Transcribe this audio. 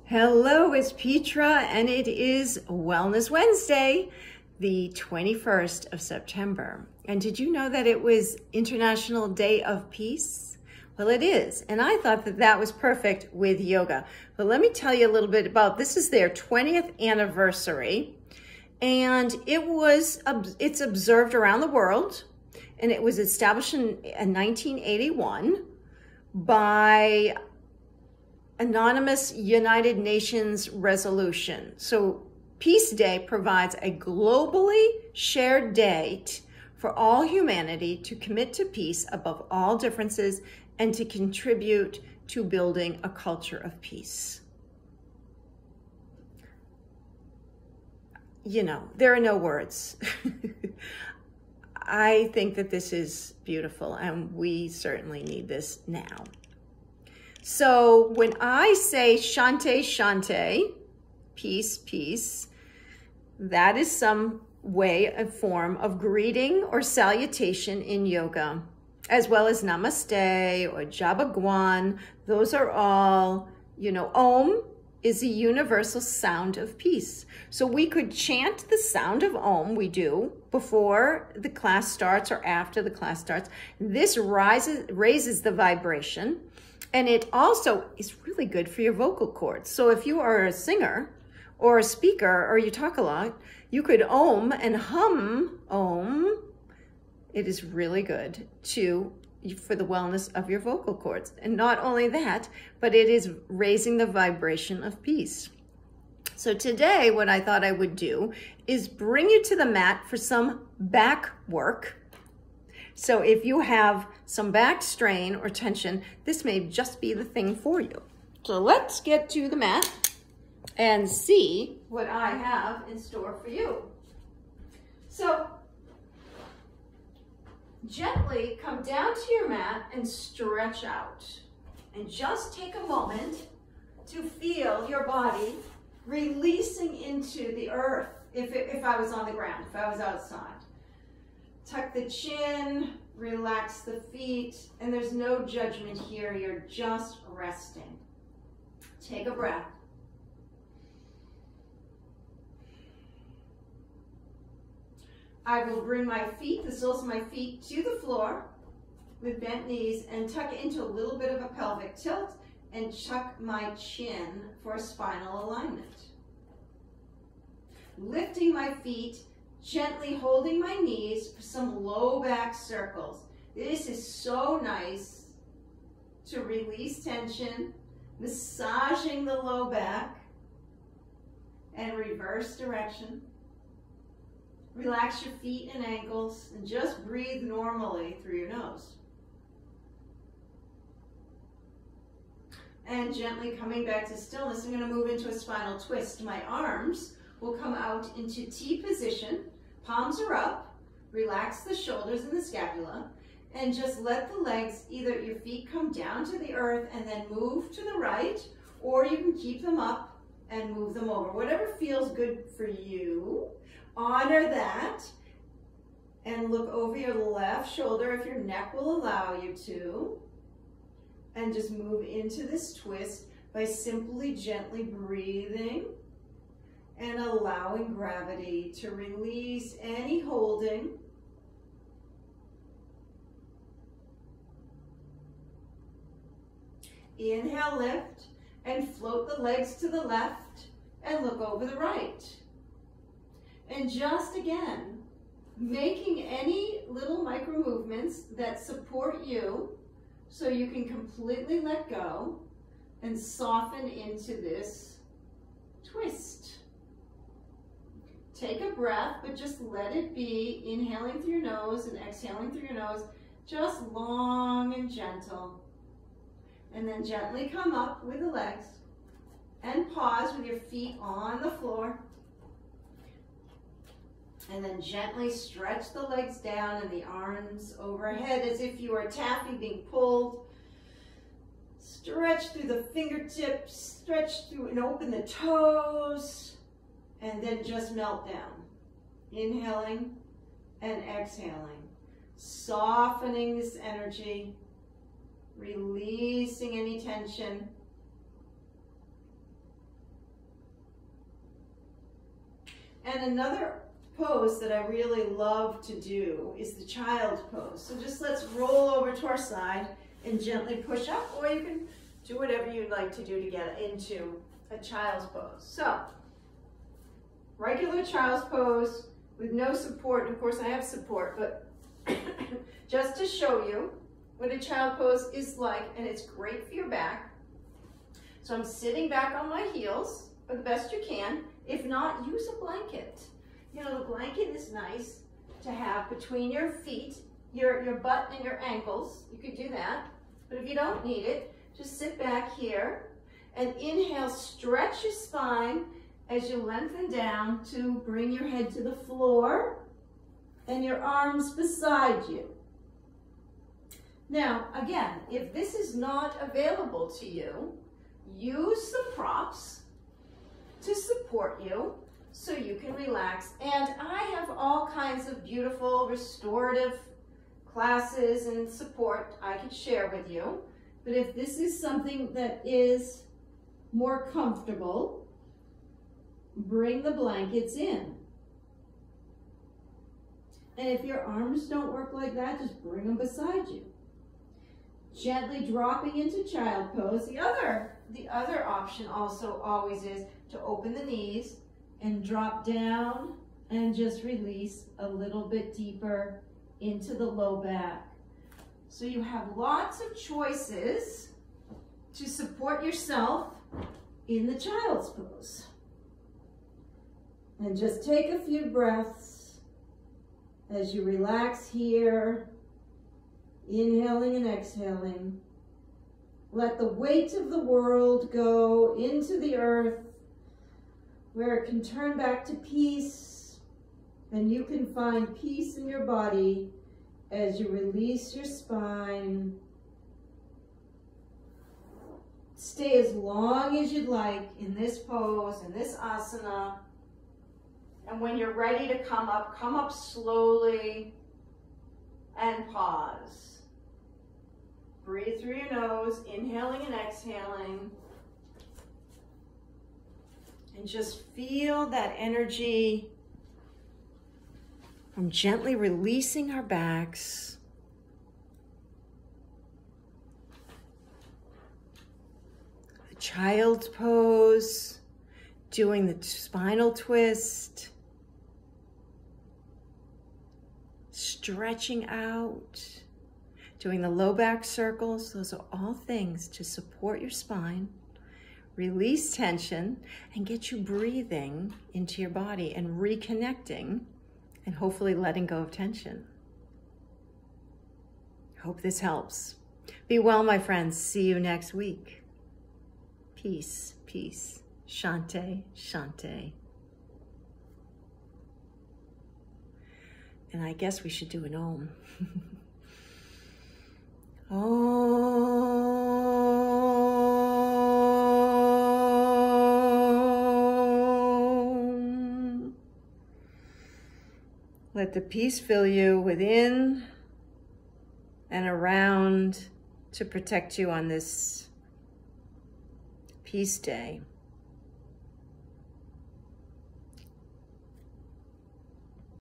Hello, it's Petra, and it is Wellness Wednesday, the 21st of September. And did you know that it was International Day of Peace? Well, it is, and I thought that that was perfect with yoga. But let me tell you a little bit about, this is their 20th anniversary, and it's observed around the world, and it was established in 1981 by Anonymous United Nations resolution. So Peace Day provides a globally shared date for all humanity to commit to peace above all differences and to contribute to building a culture of peace. You know, there are no words. I think that this is beautiful, and we certainly need this now. So when I say Shante, Shante, peace, peace, that is some way, a form of greeting or salutation in yoga, as well as Namaste or Jai Bhagwan. Those are all, Om is a universal sound of peace. So we could chant the sound of Om, we do, before the class starts or after the class starts. This raises the vibration. And it also is really good for your vocal cords. So if you are a singer or a speaker or you talk a lot, you could Om and hum Om. It is really good for the wellness of your vocal cords. And not only that, but it is raising the vibration of peace. So today, what I thought I would do is bring you to the mat for some back work. So if you have some back strain or tension, this may just be the thing for you. So let's get to the mat and see what I have in store for you. So gently come down to your mat and stretch out. And just take a moment to feel your body releasing into the earth if I was on the ground, if I was outside. Tuck the chin, relax the feet, and there's no judgment here. You're just resting. Take a breath. I will bring my feet, the soles of my feet, to the floor with bent knees and tuck into a little bit of a pelvic tilt and tuck my chin for a spinal alignment. Lifting my feet, gently holding my knees for some low back circles. This is so nice to release tension, massaging the low back, and reverse direction. Relax your feet and ankles and just breathe normally through your nose. And gently coming back to stillness, I'm going to move into a spinal twist. My arms will come out into T position. Palms are up. Relax the shoulders and the scapula. And just let the legs, either your feet come down to the earth and then move to the right, or you can keep them up and move them over. Whatever feels good for you. Honor that. And look over your left shoulder if your neck will allow you to. And just move into this twist by simply gently breathing and allowing gravity to release any holding. Inhale, lift, and float the legs to the left and look over the right. And just again, making any little micro movements that support you so you can completely let go and soften into this twist. Take a breath, but just let it be, inhaling through your nose and exhaling through your nose, just long and gentle. And then gently come up with the legs and pause with your feet on the floor. And then gently stretch the legs down and the arms overhead as if you are taffy being pulled. Stretch through the fingertips, stretch through and open the toes. And then just melt down. Inhaling and exhaling. Softening this energy. Releasing any tension. And another pose that I really love to do is the child pose. So just let's roll over to our side and gently push up, or you can do whatever you'd like to do to get into a child's pose. So, regular child's pose with no support. Of course, I have support, but just to show you what a child pose is like, and it's great for your back. So I'm sitting back on my heels the best you can. If not, use a blanket. You know, the blanket is nice to have between your feet, your butt and your ankles. You could do that. But if you don't need it, just sit back here and inhale, stretch your spine as you lengthen down to bring your head to the floor and your arms beside you. Now, again, if this is not available to you, use some props to support you so you can relax. And I have all kinds of beautiful restorative classes and support I could share with you. But if this is something that is more comfortable, bring the blankets in. And if your arms don't work like that, just bring them beside you. Gently dropping into child pose. The other option also always is to open the knees and drop down and just release a little bit deeper into the low back. So you have lots of choices to support yourself in the child's pose. And just take a few breaths as you relax here, inhaling and exhaling. Let the weight of the world go into the earth where it can turn back to peace, and you can find peace in your body as you release your spine. Stay as long as you'd like in this pose, in this asana. And when you're ready to come up slowly and pause. Breathe through your nose, inhaling and exhaling. And just feel that energy from gently releasing our backs. The child's pose, doing the spinal twist, stretching out, doing the low back circles. Those are all things to support your spine, release tension, and get you breathing into your body and reconnecting and hopefully letting go of tension. Hope this helps. Be well, my friends. See you next week. Peace, peace. Shante, Shante. And I guess we should do an Om. Om. Let the peace fill you within and around to protect you on this peace day.